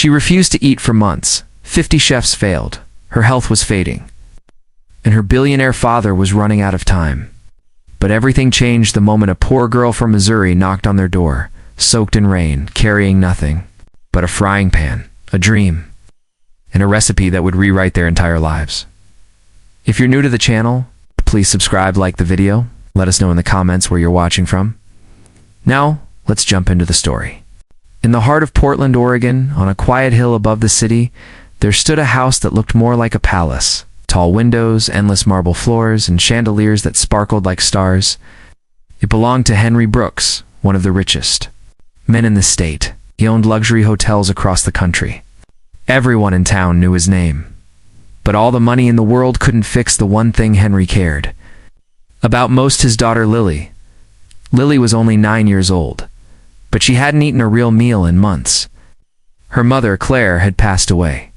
She refused to eat for months. 50 chefs failed. Her health was fading. And her billionaire father was running out of time. But everything changed the moment a poor girl from Missouri knocked on their door, soaked in rain, carrying nothing but a frying pan, a dream, and a recipe that would rewrite their entire lives. If you're new to the channel, please subscribe, like the video. Let us know in the comments where you're watching from. Now, let's jump into the story. In the heart of Portland, Oregon, on a quiet hill above the city, there stood a house that looked more like a palace. Tall windows, endless marble floors, and chandeliers that sparkled like stars. It belonged to Henry Brooks, one of the richest men in the state. He owned luxury hotels across the country. Everyone in town knew his name. But all the money in the world couldn't fix the one thing Henry cared about most: his daughter Lily. Lily was only 9 years old, but she hadn't eaten a real meal in months. Her mother, Claire, had passed away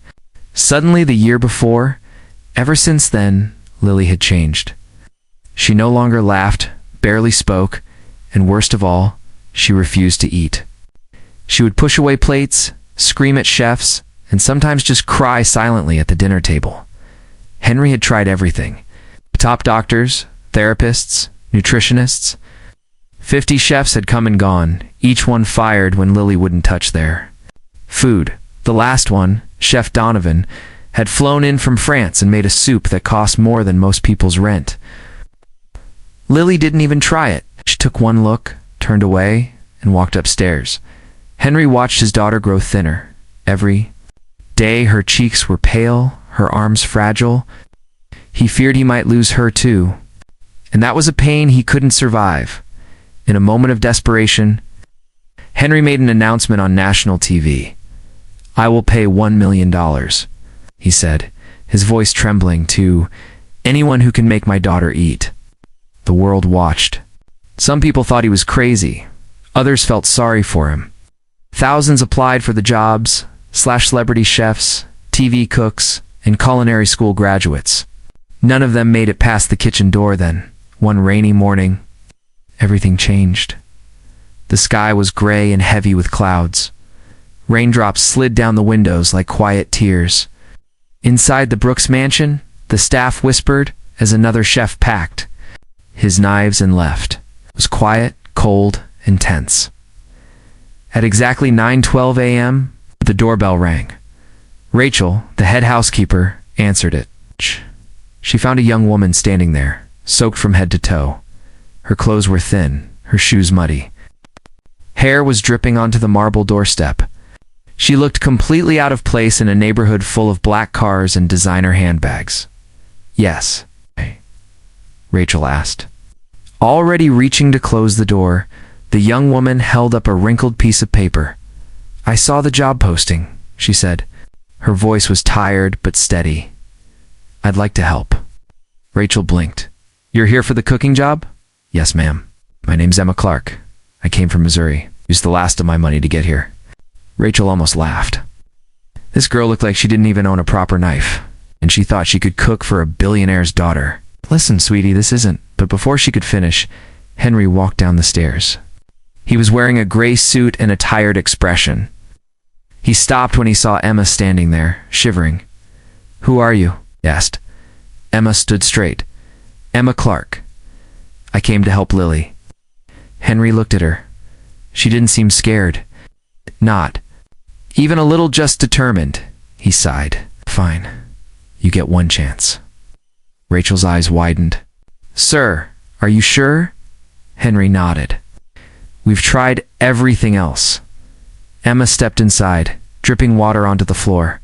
suddenly the year before. Ever since then, Lily had changed. She no longer laughed, barely spoke, and worst of all, she refused to eat. She would push away plates, scream at chefs, and sometimes just cry silently at the dinner table. Henry had tried everything: top doctors, therapists, nutritionists. 50 chefs had come and gone, each one fired when Lily wouldn't touch their food. The last one, Chef Donovan, had flown in from France and made a soup that cost more than most people's rent. Lily didn't even try it. She took one look, turned away, and walked upstairs. Henry watched his daughter grow thinner. Every day her cheeks were pale, her arms fragile. He feared he might lose her too. And that was a pain he couldn't survive. In a moment of desperation, Henry made an announcement on national TV. "I will pay $1 million, he said, his voice trembling, "to anyone who can make my daughter eat." The world watched. Some people thought he was crazy. Others felt sorry for him. Thousands applied for the jobs: celebrity chefs, TV cooks, and culinary school graduates. None of them made it past the kitchen door. Then, one rainy morning, everything changed. The sky was gray and heavy with clouds. Raindrops slid down the windows like quiet tears. Inside the Brooks mansion, the staff whispered as another chef packed his knives and left. It was quiet, cold, and tense. At exactly 9:12 a.m., the doorbell rang. Rachel, the head housekeeper, answered it. She found a young woman standing there, soaked from head to toe. Her clothes were thin, her shoes muddy. Hair was dripping onto the marble doorstep. She looked completely out of place in a neighborhood full of black cars and designer handbags. "Yes?" Rachel asked. Already reaching to close the door, the young woman held up a wrinkled piece of paper. "I saw the job posting," she said. Her voice was tired but steady. "I'd like to help." Rachel blinked. "You're here for the cooking job?" "Yes, ma'am. My name's Emma Clark. I came from Missouri. Used the last of my money to get here." Rachel almost laughed. This girl looked like she didn't even own a proper knife, and she thought she could cook for a billionaire's daughter. "Listen, sweetie, this isn't..." But before she could finish, Henry walked down the stairs. He was wearing a gray suit and a tired expression. He stopped when he saw Emma standing there, shivering. "Who are you?" he asked. Emma stood straight. "Emma Clark. I came to help Lily." Henry looked at her. She didn't seem scared. Not even a little, just determined. He sighed. "Fine. You get one chance." Rachel's eyes widened. "Sir, are you sure?" Henry nodded. "We've tried everything else." Emma stepped inside, dripping water onto the floor.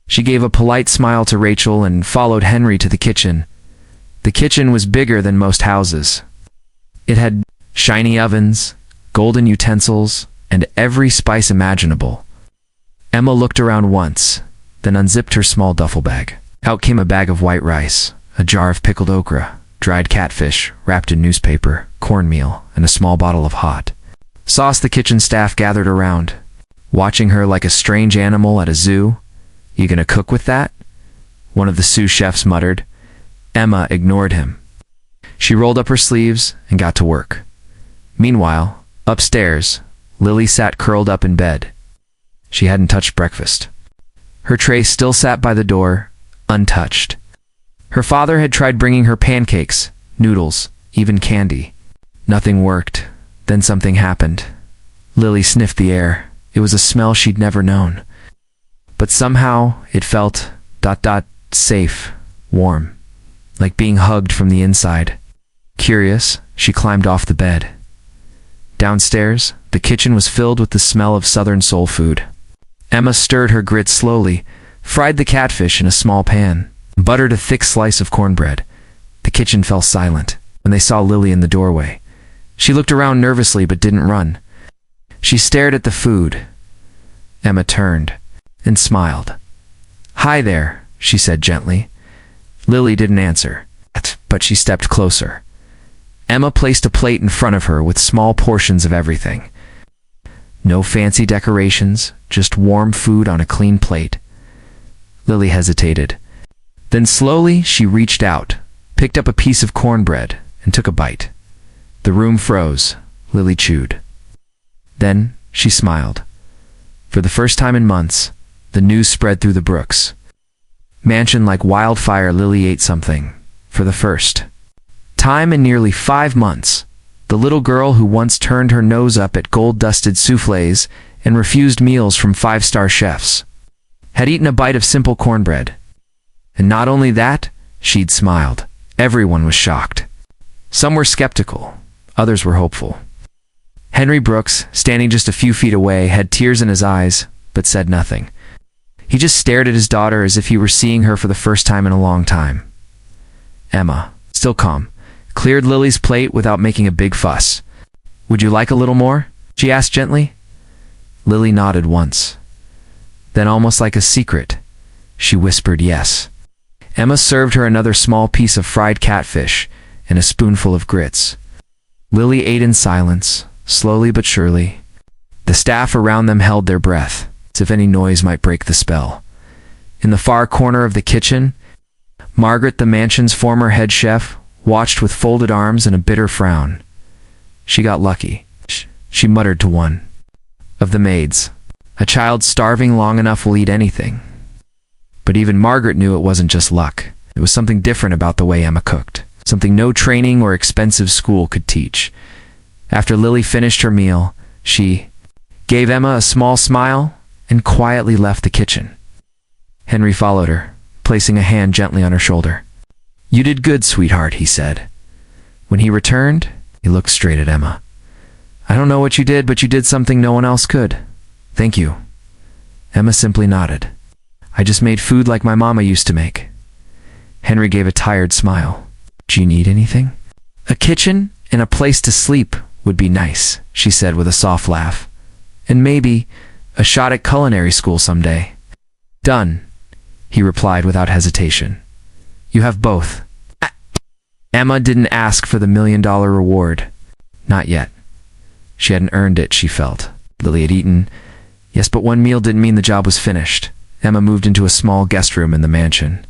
She gave a polite smile to Rachel and followed Henry to the kitchen. The kitchen was bigger than most houses. It had shiny ovens, golden utensils, and every spice imaginable. Emma looked around once, then unzipped her small duffel bag. Out came a bag of white rice, a jar of pickled okra, dried catfish wrapped in newspaper, cornmeal, and a small bottle of hot sauce. The kitchen staff gathered around, watching her like a strange animal at a zoo. "You gonna cook with that?" one of the sous chefs muttered. Emma ignored him. She rolled up her sleeves and got to work. Meanwhile, upstairs, Lily sat curled up in bed. She hadn't touched breakfast. Her tray still sat by the door, untouched. Her father had tried bringing her pancakes, noodles, even candy. Nothing worked. Then something happened. Lily sniffed the air. It was a smell she'd never known. But somehow it felt safe, warm, like being hugged from the inside. Curious, she climbed off the bed. Downstairs, the kitchen was filled with the smell of southern soul food. Emma stirred her grits slowly, fried the catfish in a small pan, buttered a thick slice of cornbread. The kitchen fell silent when they saw Lily in the doorway. She looked around nervously but didn't run. She stared at the food. Emma turned and smiled. "Hi there," she said gently. Lily didn't answer, but she stepped closer. Emma placed a plate in front of her with small portions of everything. No fancy decorations, just warm food on a clean plate. Lily hesitated. Then slowly she reached out, picked up a piece of cornbread, and took a bite. The room froze. Lily chewed. Then she smiled. For the first time in months, the news spread through the Brooks. Mansion like wildfire, Lily ate something. For the first time in nearly 5 months, the little girl who once turned her nose up at gold-dusted soufflés and refused meals from 5-star chefs had eaten a bite of simple cornbread. And not only that, she'd smiled. Everyone was shocked. Some were skeptical, others were hopeful. Henry Brooks, standing just a few feet away, had tears in his eyes, but said nothing. He just stared at his daughter as if he were seeing her for the first time in a long time. Emma, still calm, cleared Lily's plate without making a big fuss. "Would you like a little more?" she asked gently. Lily nodded once. Then, almost like a secret, she whispered yes. Emma served her another small piece of fried catfish and a spoonful of grits. Lily ate in silence, slowly but surely. The staff around them held their breath, as if any noise might break the spell. In the far corner of the kitchen, Margaret, the mansion's former head chef, watched with folded arms and a bitter frown. She got lucky, she muttered to one of the maids. "A child starving long enough will eat anything." But even Margaret knew it wasn't just luck. It was something different about the way Emma cooked, something no training or expensive school could teach. After Lily finished her meal, she gave Emma a small smile and quietly left the kitchen. Henry followed her, placing a hand gently on her shoulder. "You did good, sweetheart," he said. When he returned, he looked straight at Emma. "I don't know what you did, but you did something no one else could. Thank you." Emma simply nodded. "I just made food like my mama used to make." Henry gave a tired smile. "Do you need anything?" "A kitchen and a place to sleep would be nice," she said with a soft laugh. "And maybe a shot at culinary school someday." "Done," he replied without hesitation. "You have both." Emma didn't ask for the $1 million reward. Not yet. She hadn't earned it, she felt. Lily had eaten. Yes, but one meal didn't mean the job was finished. Emma moved into a small guest room in the mansion.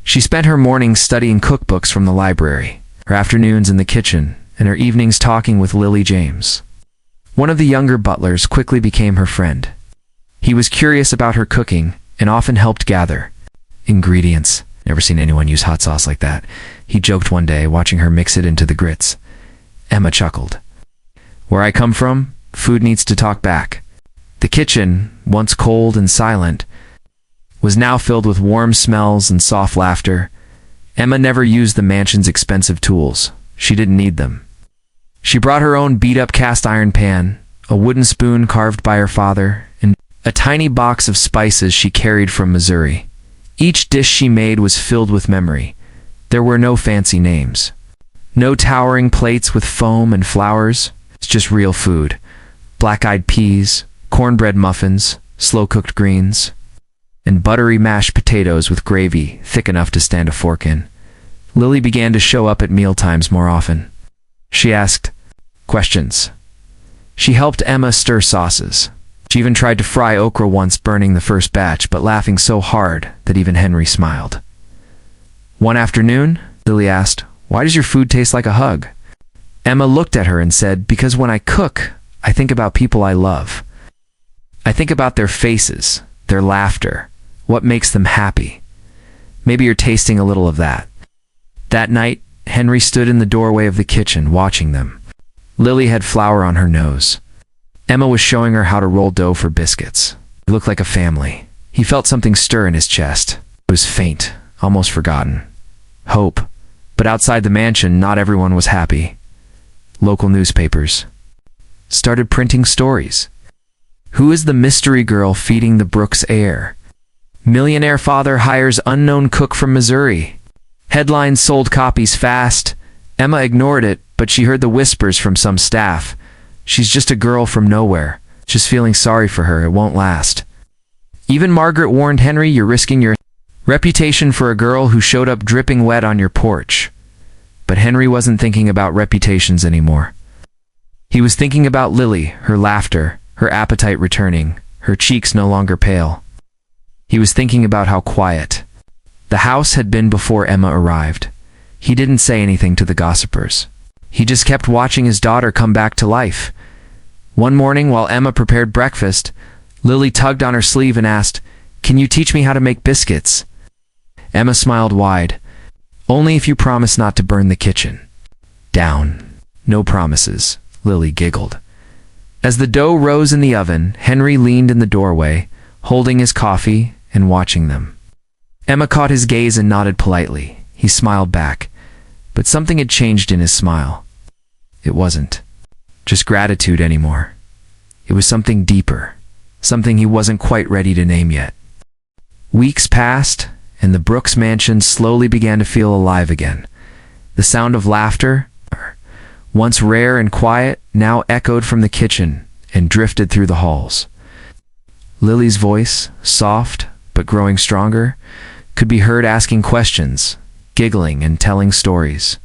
She spent her mornings studying cookbooks from the library, her afternoons in the kitchen, and her evenings talking with Lily James. One of the younger butlers quickly became her friend. He was curious about her cooking and often helped gather ingredients. "Never seen anyone use hot sauce like that," he joked one day, watching her mix it into the grits. Emma chuckled. "Where I come from, food needs to talk back." The kitchen, once cold and silent, was now filled with warm smells and soft laughter. Emma never used the mansion's expensive tools. She didn't need them. She brought her own beat-up cast iron pan, a wooden spoon carved by her father, and a tiny box of spices she carried from Missouri. Each dish she made was filled with memory. There were no fancy names. No towering plates with foam and flowers. It's just real food. Black-eyed peas, cornbread muffins, slow-cooked greens, and buttery mashed potatoes with gravy thick enough to stand a fork in. Lily began to show up at mealtimes more often. She asked questions. She helped Emma stir sauces. She even tried to fry okra once, burning the first batch, but laughing so hard that even Henry smiled. One afternoon, Lily asked, "Why does your food taste like a hug?" Emma looked at her and said, "Because when I cook, I think about people I love." I think about their faces, their laughter, what makes them happy. Maybe you're tasting a little of that." That night, Henry stood in the doorway of the kitchen, watching them. Lily had flour on her nose. Emma was showing her how to roll dough for biscuits. They looked like a family. He felt something stir in his chest. It was faint, almost forgotten. Hope. But outside the mansion, not everyone was happy. Local newspapers started printing stories. Who is the mystery girl feeding the Brooks heir? Millionaire father hires unknown cook from Missouri. Headlines sold copies fast. Emma ignored it, but she heard the whispers from some staff. "She's just a girl from nowhere. Just feeling sorry for her, it won't last." Even Margaret warned Henry, "You're risking your reputation for a girl who showed up dripping wet on your porch." But Henry wasn't thinking about reputations anymore. He was thinking about Lily, her laughter, her appetite returning, her cheeks no longer pale. He was thinking about how quiet the house had been before Emma arrived. He didn't say anything to the gossipers. He just kept watching his daughter come back to life. One morning, while Emma prepared breakfast, Lily tugged on her sleeve and asked, "Can you teach me how to make biscuits?" Emma smiled wide. "Only if you promise not to burn the kitchen down." "No promises," Lily giggled. As the dough rose in the oven, Henry leaned in the doorway, holding his coffee and watching them. Emma caught his gaze and nodded politely. He smiled back, but something had changed in his smile. It wasn't just gratitude anymore. It was something deeper, something he wasn't quite ready to name yet. Weeks passed, and the Brooks mansion slowly began to feel alive again. The sound of laughter, once rare and quiet, now echoed from the kitchen and drifted through the halls. Lily's voice, soft but growing stronger, could be heard asking questions, giggling and telling stories.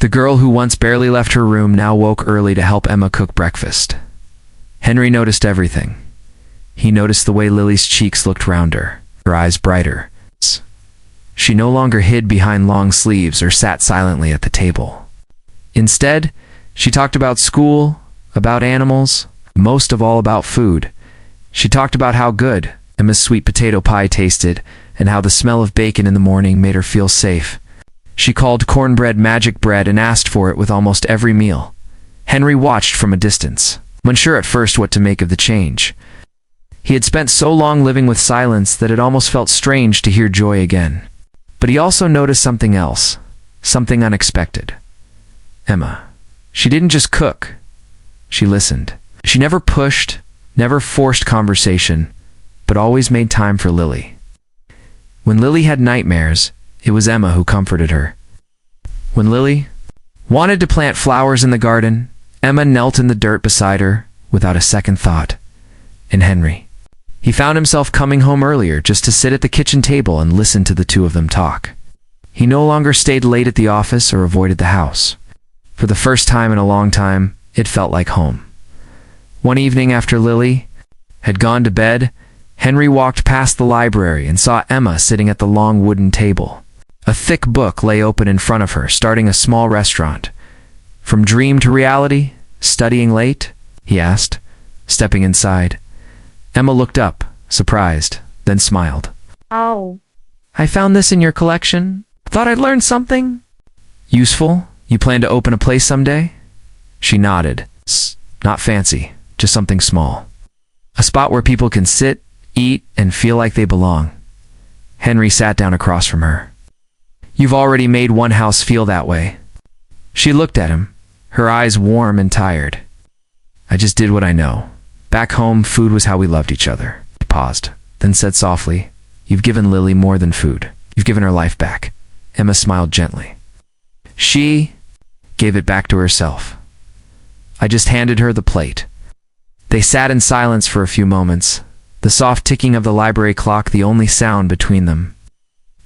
The girl who once barely left her room now woke early to help Emma cook breakfast. Henry noticed everything. He noticed the way Lily's cheeks looked rounder, her eyes brighter. She no longer hid behind long sleeves or sat silently at the table. Instead, she talked about school, about animals, most of all about food. She talked about how good Emma's sweet potato pie tasted and how the smell of bacon in the morning made her feel safe. She called cornbread magic bread and asked for it with almost every meal. Henry watched from a distance, unsure at first what to make of the change. He had spent so long living with silence that it almost felt strange to hear joy again. But he also noticed something else, something unexpected. Emma. She didn't just cook. She listened. She never pushed, never forced conversation, but always made time for Lily. When Lily had nightmares, it was Emma who comforted her. When Lily wanted to plant flowers in the garden, Emma knelt in the dirt beside her without a second thought. And Henry. He found himself coming home earlier just to sit at the kitchen table and listen to the two of them talk. He no longer stayed late at the office or avoided the house. For the first time in a long time, it felt like home. One evening after Lily had gone to bed, Henry walked past the library and saw Emma sitting at the long wooden table. A thick book lay open in front of her, starting a small restaurant. "From dream to reality? Studying late?" he asked, stepping inside. Emma looked up, surprised, then smiled. "Oh. I found this in your collection. Thought I'd learn something." "Useful? You plan to open a place someday?" She nodded. "Not fancy, just something small. A spot where people can sit, eat, and feel like they belong." Henry sat down across from her. "You've already made one house feel that way." She looked at him, her eyes warm and tired. "I just did what I know. Back home, food was how we loved each other." He paused, then said softly, "You've given Lily more than food. You've given her life back." Emma smiled gently. She gave it back to herself. I just handed her the plate. They sat in silence for a few moments, the soft ticking of the library clock the only sound between them.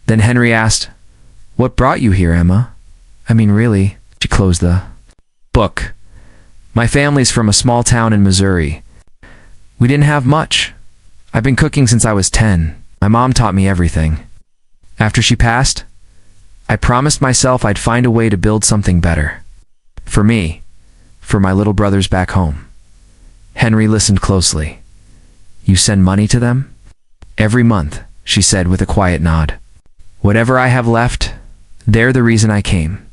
Then Henry asked, "What brought you here, Emma? I mean, really?" She closed the book. "My family's from a small town in Missouri. We didn't have much. I've been cooking since I was 10. My mom taught me everything. After she passed, I promised myself I'd find a way to build something better. For me, for my little brothers back home." Henry listened closely. You send money to them? Every month, she said with a quiet nod. Whatever I have left, they're the reason I came.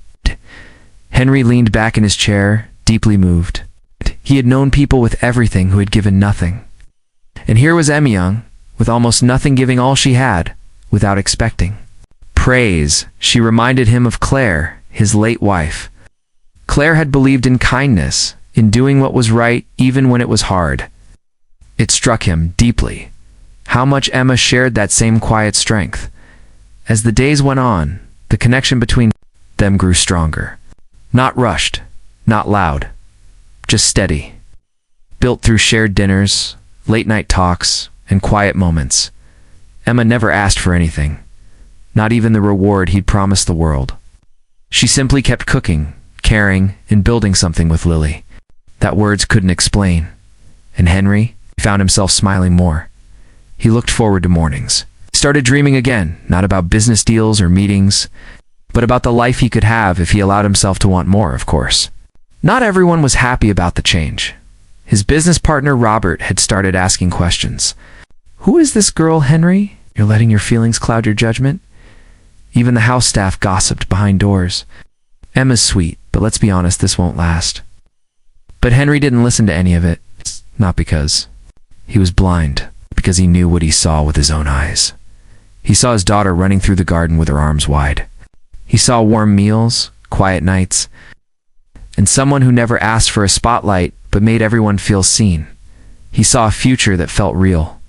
Henry leaned back in his chair, deeply moved. He had known people with everything who had given nothing. And here was Emma Young, with almost nothing, giving all she had, without expecting praise. She reminded him of Claire, his late wife. Claire had believed in kindness, in doing what was right even when it was hard. It struck him deeply how much Emma shared that same quiet strength. As the days went on, the connection between them grew stronger. Not rushed, not loud, just steady. Built through shared dinners, late-night talks, and quiet moments. Emma never asked for anything, not even the reward he'd promised the world. She simply kept cooking, caring, and building something with Lily that words couldn't explain. And Henry found himself smiling more. He looked forward to mornings. He started dreaming again, not about business deals or meetings, but about the life he could have if he allowed himself to want more, of course. Not everyone was happy about the change. His business partner, Robert, had started asking questions. Who is this girl, Henry? You're letting your feelings cloud your judgment? Even the house staff gossiped behind doors. Emma's sweet, but let's be honest, this won't last. But Henry didn't listen to any of it. Not because he was blind, because he knew what he saw with his own eyes. He saw his daughter running through the garden with her arms wide. He saw warm meals, quiet nights, and someone who never asked for a spotlight but made everyone feel seen. He saw a future that felt real.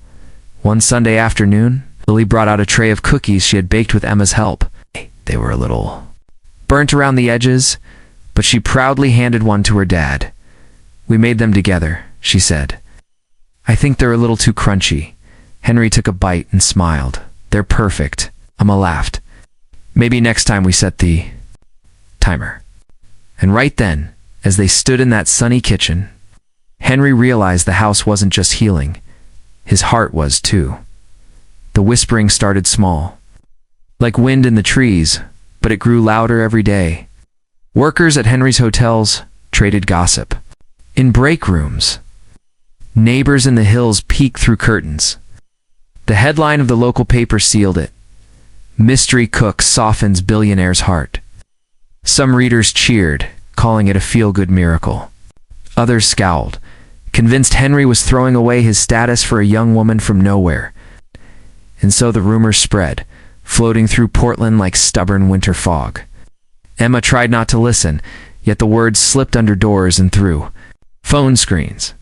One Sunday afternoon, Lily brought out a tray of cookies she had baked with Emma's help. They were a little burnt around the edges, but she proudly handed one to her dad. We made them together, she said. I think they're a little too crunchy. Henry took a bite and smiled. They're perfect. Emma laughed. Maybe next time we set the timer. And right then, as they stood in that sunny kitchen, Henry realized the house wasn't just healing. His heart was too. The whispering started small, like wind in the trees, but it grew louder every day. Workers at Henry's hotels traded gossip. In break rooms, neighbors in the hills peeked through curtains. The headline of the local paper sealed it. Mystery cook softens billionaire's heart. Some readers cheered, calling it a feel-good miracle. Others scowled, convinced Henry was throwing away his status for a young woman from nowhere. And so the rumors spread, floating through Portland like stubborn winter fog. Emma tried not to listen, yet the words slipped under doors and through phone screens.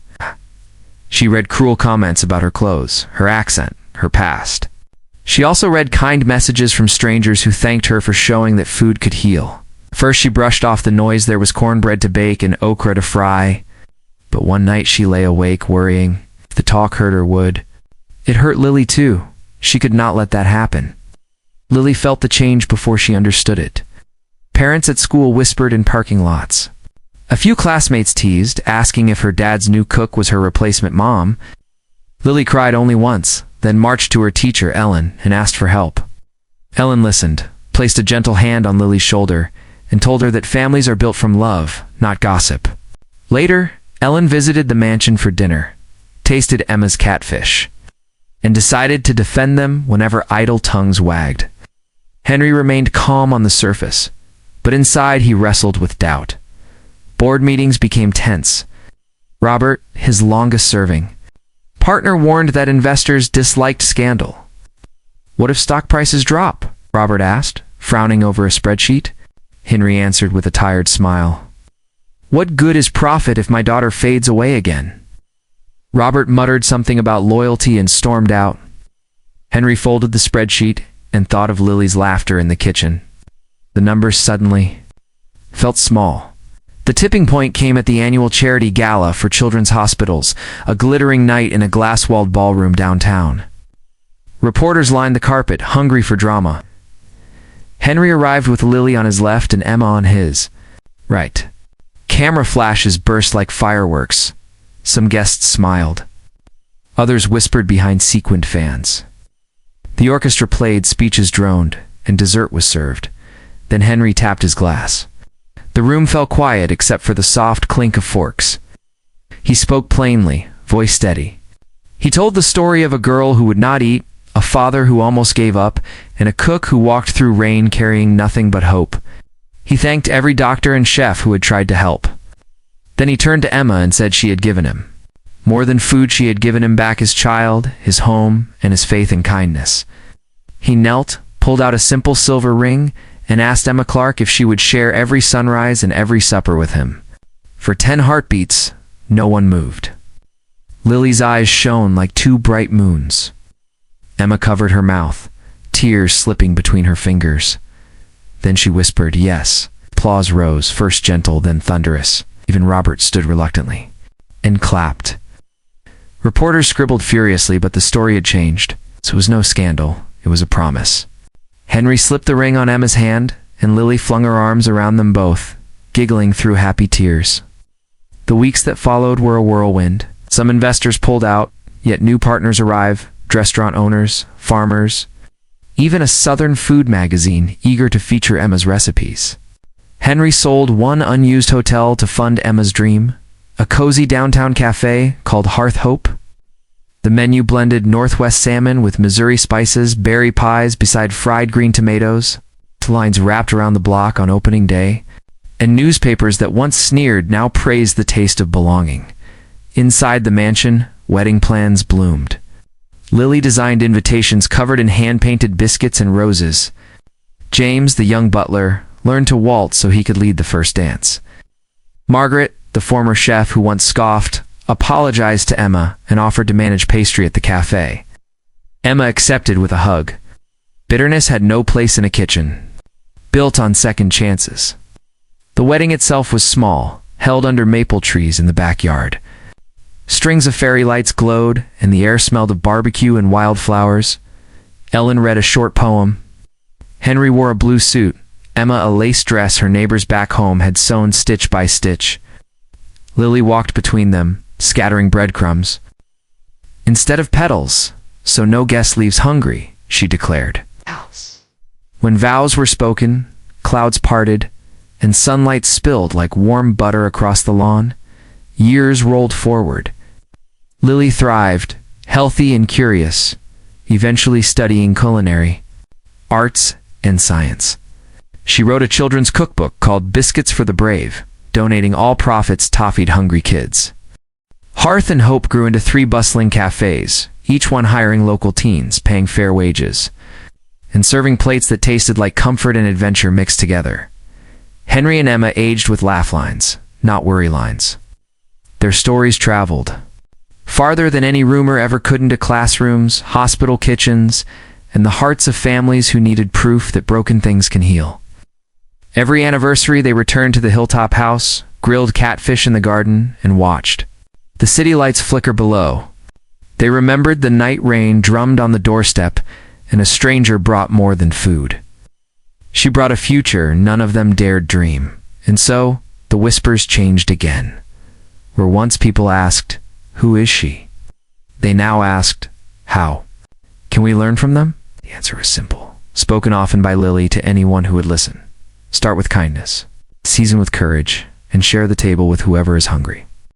She read cruel comments about her clothes, her accent, her past. She also read kind messages from strangers who thanked her for showing that food could heal. First she brushed off the noise. There was cornbread to bake and okra to fry. But one night she lay awake, worrying if the talk hurt her would. It hurt Lily too. She could not let that happen. Lily felt the change before she understood it. Parents at school whispered in parking lots. A few classmates teased, asking if her dad's new cook was her replacement mom. Lily cried only once, then marched to her teacher, Ellen, and asked for help. Ellen listened, placed a gentle hand on Lily's shoulder, and told her that families are built from love, not gossip. Later, Ellen visited the mansion for dinner, tasted Emma's catfish, and decided to defend them whenever idle tongues wagged. Henry remained calm on the surface, but inside he wrestled with doubt. Board meetings became tense. Robert, his longest-serving partner, warned that investors disliked scandal. What if stock prices drop? Robert asked, frowning over a spreadsheet. Henry answered with a tired smile. What good is profit if my daughter fades away again? Robert muttered something about loyalty and stormed out. Henry folded the spreadsheet and thought of Lily's laughter in the kitchen. The numbers suddenly felt small. The tipping point came at the annual charity gala for children's hospitals, a glittering night in a glass-walled ballroom downtown. Reporters lined the carpet, hungry for drama. Henry arrived with Lily on his left and Emma on his right. Camera flashes burst like fireworks. Some guests smiled. Others whispered behind sequined fans. The orchestra played, speeches droned, and dessert was served. Then Henry tapped his glass. The room fell quiet except for the soft clink of forks. He spoke plainly, voice steady. He told the story of a girl who would not eat, a father who almost gave up, and a cook who walked through rain carrying nothing but hope. He thanked every doctor and chef who had tried to help. Then he turned to Emma and said she had given him more than food. She had given him back his child, his home, and his faith and kindness. He knelt, pulled out a simple silver ring, and asked Emma Clark if she would share every sunrise and every supper with him. For 10 heartbeats, no one moved. Lily's eyes shone like 2 bright moons. Emma covered her mouth, tears slipping between her fingers. Then she whispered, "Yes." Applause rose, first gentle, then thunderous. Even Robert stood reluctantly and clapped. Reporters scribbled furiously, but the story had changed. So it was no scandal, it was a promise. Henry slipped the ring on Emma's hand, and Lily flung her arms around them both, giggling through happy tears. The weeks that followed were a whirlwind. Some investors pulled out, yet new partners arrived, restaurant owners, farmers, even a southern food magazine eager to feature Emma's recipes. Henry sold one unused hotel to fund Emma's dream, a cozy downtown cafe called Hearth Hope. The menu blended Northwest salmon with Missouri spices, berry pies beside fried green tomatoes, lines wrapped around the block on opening day, and newspapers that once sneered now praised the taste of belonging. Inside the mansion, wedding plans bloomed. Lily designed invitations covered in hand-painted biscuits and roses. James, the young butler, learned to waltz so he could lead the first dance. Margaret, the former chef who once scoffed, apologized to Emma and offered to manage pastry at the cafe. Emma accepted with a hug. Bitterness had no place in a kitchen, built on second chances. The wedding itself was small, held under maple trees in the backyard. Strings of fairy lights glowed, and the air smelled of barbecue and wildflowers. Ellen read a short poem. Henry wore a blue suit, Emma a lace dress her neighbors back home had sewn stitch by stitch. Lily walked between them, scattering breadcrumbs. "Instead of petals, so no guest leaves hungry," she declared. When vows were spoken, clouds parted, and sunlight spilled like warm butter across the lawn, years rolled forward. Lily thrived, healthy and curious, eventually studying culinary, arts, and science. She wrote a children's cookbook called Biscuits for the Brave, donating all profits to feed hungry kids. Hearth and Hope grew into 3 bustling cafes, each one hiring local teens, paying fair wages, and serving plates that tasted like comfort and adventure mixed together. Henry and Emma aged with laugh lines, not worry lines. Their stories traveled farther than any rumor ever could, into classrooms, hospital kitchens, and the hearts of families who needed proof that broken things can heal. Every anniversary they returned to the hilltop house, grilled catfish in the garden, and watched the city lights flicker below. They remembered the night rain drummed on the doorstep, and a stranger brought more than food. She brought a future none of them dared dream, and so the whispers changed again. Where once people asked, "Who is she?" they now asked, "How?" Can we learn from them? The answer is simple, spoken often by Lily to anyone who would listen. Start with kindness, season with courage, and share the table with whoever is hungry.